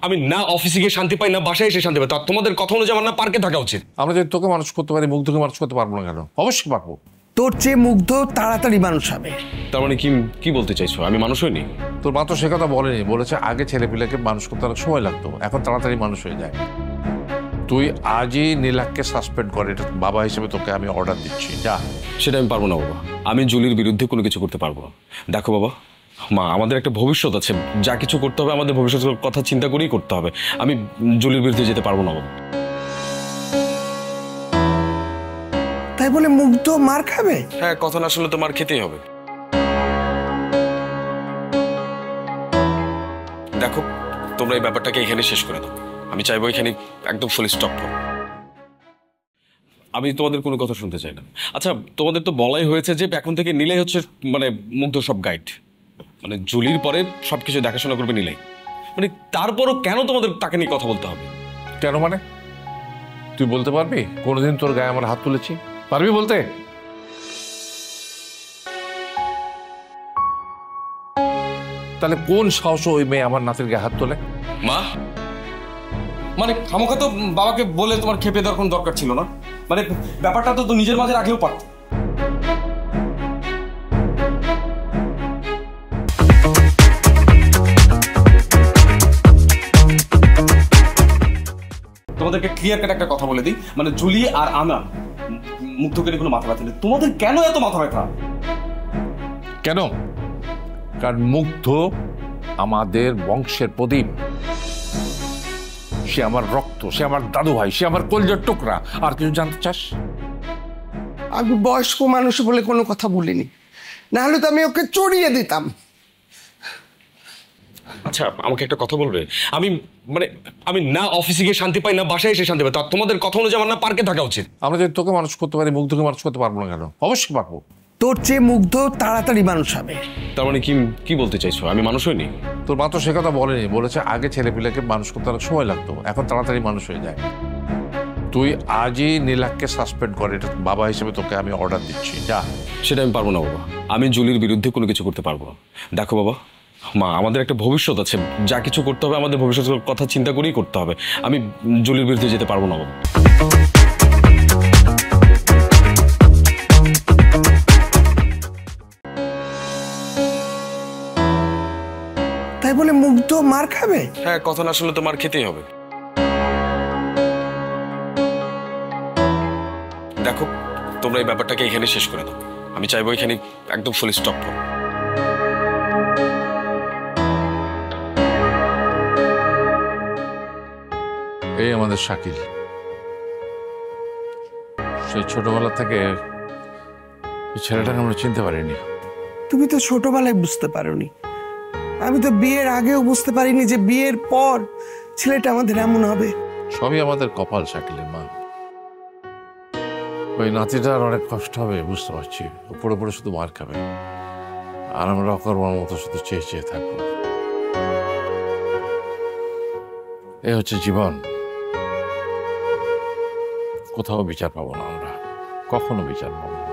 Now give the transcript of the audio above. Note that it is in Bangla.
আমি না অফিসে গিয়ে শান্তি পাই, না বাসায় এসে শান্তি পাই। তোমাদের কথা অনুযায়ী আমার না পার্কে থাকা উচিত। আমরা যদি তোকে মানুষ করতে পারি, মুগ্ধকে মানুষ করতে পারবো না কেন? অবশ্যই পারবো। তোর চেয়ে মুগ্ধ তাড়াতাড়ি মানুষ হবে। তার মানে কি বলতে চাইছো? আমি মানুষ হইনি? তোর মা তো সে কথা বলেনি, বলেছে আগে ছেলেপিলেকে মানুষ করতে অনেক সময় লাগতো, এখন তাড়াতাড়ি মানুষ হয়ে যায়। তুই আজই নীলাককে সাসপেন্ড করে, এটা বাবা হিসেবে তোকে আমি অর্ডার দিচ্ছি, যা। সেটা আমি পারবো না বাবা, আমি জুলির বিরুদ্ধে কোনো কিছু করতে পারবো না। দেখো বাবা, মা, আমাদের একটা ভবিষ্যৎ আছে, যা কিছু করতে হবে আমাদের ভবিষ্যতের কথা চিন্তা করেই করতে হবে। আমি জুলির বিরুদ্ধে যেতে পারবো না বাবা। তাই বলে মুগ্ধ মার খাবে? হ্যাঁ, কথা না শুনলে তো মার খেতেই হবে। দেখো, তোমরা এই ব্যাপারটাকে এখানে শেষ করে দাও। আমি চাইবো এখানে একদম ফুল স্টপ করো। আমি তোমাদের কোনো কথা শুনতে চাই না। আচ্ছা, তোমাদের তো বলাই হয়েছে যে এখন থেকে নীলাই হচ্ছে মানে মুগ্ধ সব গাইড, মানে জুলির পরে সবকিছু দেখাশোনা করবে নীলাই। মানে তারপরও কেন তোমাদের তাকে নিয়ে কথা বলতে হবে? কেন মানে? তুই বলতে পারবি কোনোদিন তোর গায়ে আমার হাত তুলেছি? পারবি বলতে? তাহলে কোন সাহস ওই মেয়ে আমার নাতির গায়ে হাত তোলে? মা, মানে খামোখা তো বাবাকে বলে তোমার খেপে দেওয়ার কোনো দরকার ছিল না। মানে ব্যাপারটা তো নিজের মাঝে রাখলেও পারত। তোমাদেরকে ক্লিয়ার কাট একটা কথা বলে দিই, মানে জুলি আর আনান মুগ্ধকে নিয়ে কোনো মাথা ব্যথা নেই। তোমাদের কেন এত মাথা ব্যথা? কেন? কারণ মুগ্ধ আমাদের বংশের প্রদীপ, সে আমার রক্ত, সে আমার দাদু ভাই, সে আমার কলজার টুকরা। আর কিছু জানতে চাস? আমি বয়স্ক মানুষ বলে কোনো কথা বলিনি, না হলে তো আমি ওকে চড়িয়ে দিতাম। আচ্ছা, আমাকে একটা কথা বলবে? আমি না অফিসে গিয়ে শান্তি পাই, না বাসায় এসে শান্তি পাই। তোমাদের কথা অনুযায়ী আমার না পার্কে থাকা উচিত। আমরা যদি তোকে মানুষ করতে পারি, মুগ্ধকে মানুষ করতে পারবো না কেন? অবশ্যই পারবো। তোর চেয়ে মুগ্ধ তাড়াতাড়ি মানুষ হবে। তার মানে কি বলতে চাইছো? আমি মানুষ হইনি? তোর মা তো সে কথা বলেনি, বলেছে আগে ছেলেপিলেকে মানুষ করতে অনেক সময় লাগতো, এখন তাড়াতাড়ি মানুষ হয়ে যায়। তুই আজই নীলাককে সাসপেন্ড করে, এটা বাবা হিসেবে তোকে আমি অর্ডার দিচ্ছি, যা। সেটা আমি পারবো না বাবা, আমি জুলির বিরুদ্ধে কোনো কিছু করতে পারবো না। দেখো বাবা, মা, আমাদের একটা ভবিষ্যৎ আছে, যা কিছু করতে হবে আমাদের ভবিষ্যতের কথা চিন্তা করেই করতে হবে। আমি জুলির বিরুদ্ধে যেতে পারবো না বাবা। তাই বলে মুগ্ধ মার খাবে? হ্যাঁ, কথা না শুনলে তো মার খেতেই হবে। দেখো, তোমরা এই ব্যাপারটাকে এখানে শেষ করে দাও। আমি চাইবো এখানে একদম ফুল স্টপ করো। এই আমাদের শাকিল, সেই ছোটবেলা থেকে এই ছেলেটাকে আমরা চিনতে পারিনি। তুমি তো ছোটবেলায় বুঝতে পারোনি, আমি তো বিয়ের আগেও বুঝতে পারিনি যে বিয়ের পর ছেলেটা আমাদের এমন হবে। সবই আমাদের কপাল শাকিলের মা। ওই নাতিটার অনেক কষ্ট হবে বুঝতে পারছি, উপরে উপরে শুধু মার খাবে, আর আমরা অকর্মার মতো শুধু চেয়ে চেয়ে থাকবো। এই হচ্ছে জীবন, কোথাও বিচার পাবো না আমরা, কখনো বিচার পাবো না।